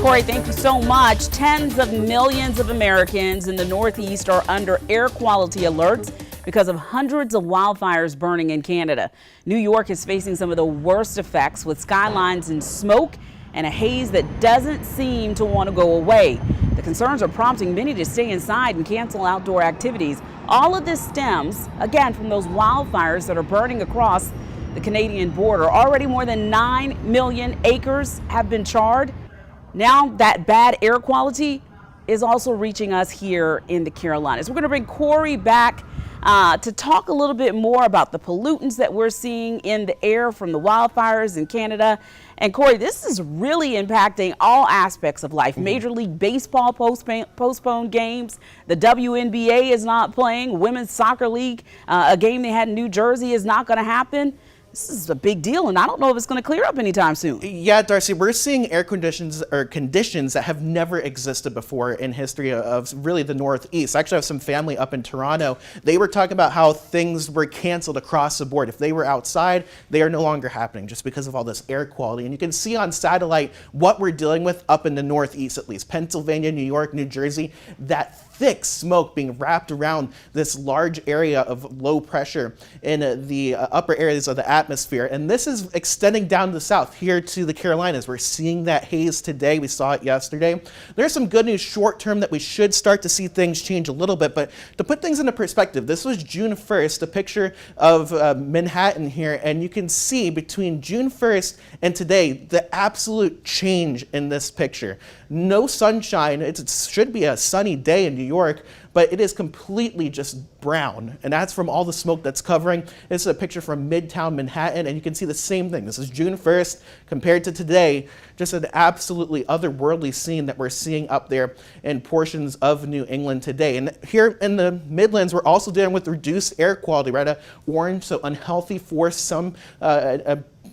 Corey, thank you so much. Tens of millions of Americans in the Northeast are under air quality alerts because of hundreds of wildfires burning in Canada. New York is facing some of the worst effects with skylines in smoke and a haze that doesn't seem to want to go away. The concerns are prompting many to stay inside and cancel outdoor activities. All of this stems, again, from those wildfires that are burning across the Canadian border. Already more than 9 million acres have been charred. Now that bad air quality is also reaching us here in the Carolinas. We're going to bring Corey back to talk a little bit more about the pollutants that we're seeing in the air from the wildfires in Canada. And Corey, this is really impacting all aspects of life. Major League Baseball postponed games. The WNBA is not playing. Women's Soccer League, a game they had in New Jersey, is not going to happen. This is a big deal, and I don't know if it's going to clear up anytime soon. Yeah, Darcy, we're seeing air conditions that have never existed before in history of really the Northeast. I actually have some family up in Toronto. They were talking about how things were canceled across the board. If they were outside, they are no longer happening just because of all this air quality. And you can see on satellite what we're dealing with up in the Northeast, at least Pennsylvania, New York, New Jersey, that thick smoke being wrapped around this large area of low pressure in the upper areas of the atmosphere. And this is extending down to the south here to the Carolinas. We're seeing that haze today. We saw it yesterday. There's some good news short term that we should start to see things change a little bit. But to put things into perspective, this was June 1st, a picture of Manhattan here. And you can see between June 1st and today, the absolute change in this picture. No sunshine. It should be a sunny day in New York, but it is completely just brown. And that's from all the smoke that's covering. This is a picture from Midtown Manhattan, and you can see the same thing. This is June 1st compared to today. Just an absolutely otherworldly scene that we're seeing up there in portions of New England today. And here in the Midlands, we're also dealing with reduced air quality, right? Orange, so unhealthy for some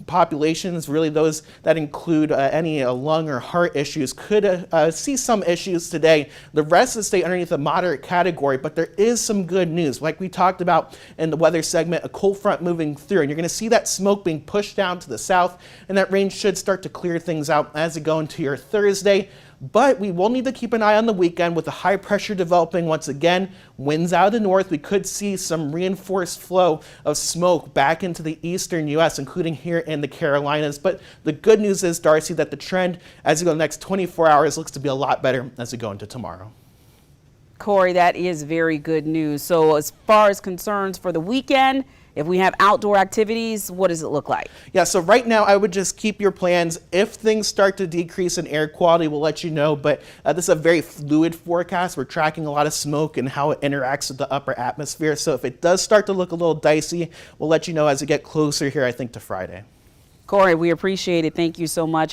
populations, really those that include any lung or heart issues, could see some issues today. The rest of stay underneath the moderate category, but there is some good news. Like we talked about in the weather segment, a cold front moving through, and you're going to see that smoke being pushed down to the south, and that rain should start to clear things out as we go into your Thursday. But we will need to keep an eye on the weekend with the high pressure developing once again. Winds out of the north. We could see some reinforced flow of smoke back into the eastern U.S., including here in the Carolinas. But the good news is, Darcy, that the trend as we go the next 24 hours looks to be a lot better as we go into tomorrow. Corey, that is very good news. So as far as concerns for the weekend, if we have outdoor activities, what does it look like? Yeah, so right now I would just keep your plans. If things start to decrease in air quality, we'll let you know. But this is a very fluid forecast. We're tracking a lot of smoke and how it interacts with the upper atmosphere. So if it does start to look a little dicey, we'll let you know as we get closer here, I think, to Friday. Corey, we appreciate it. Thank you so much.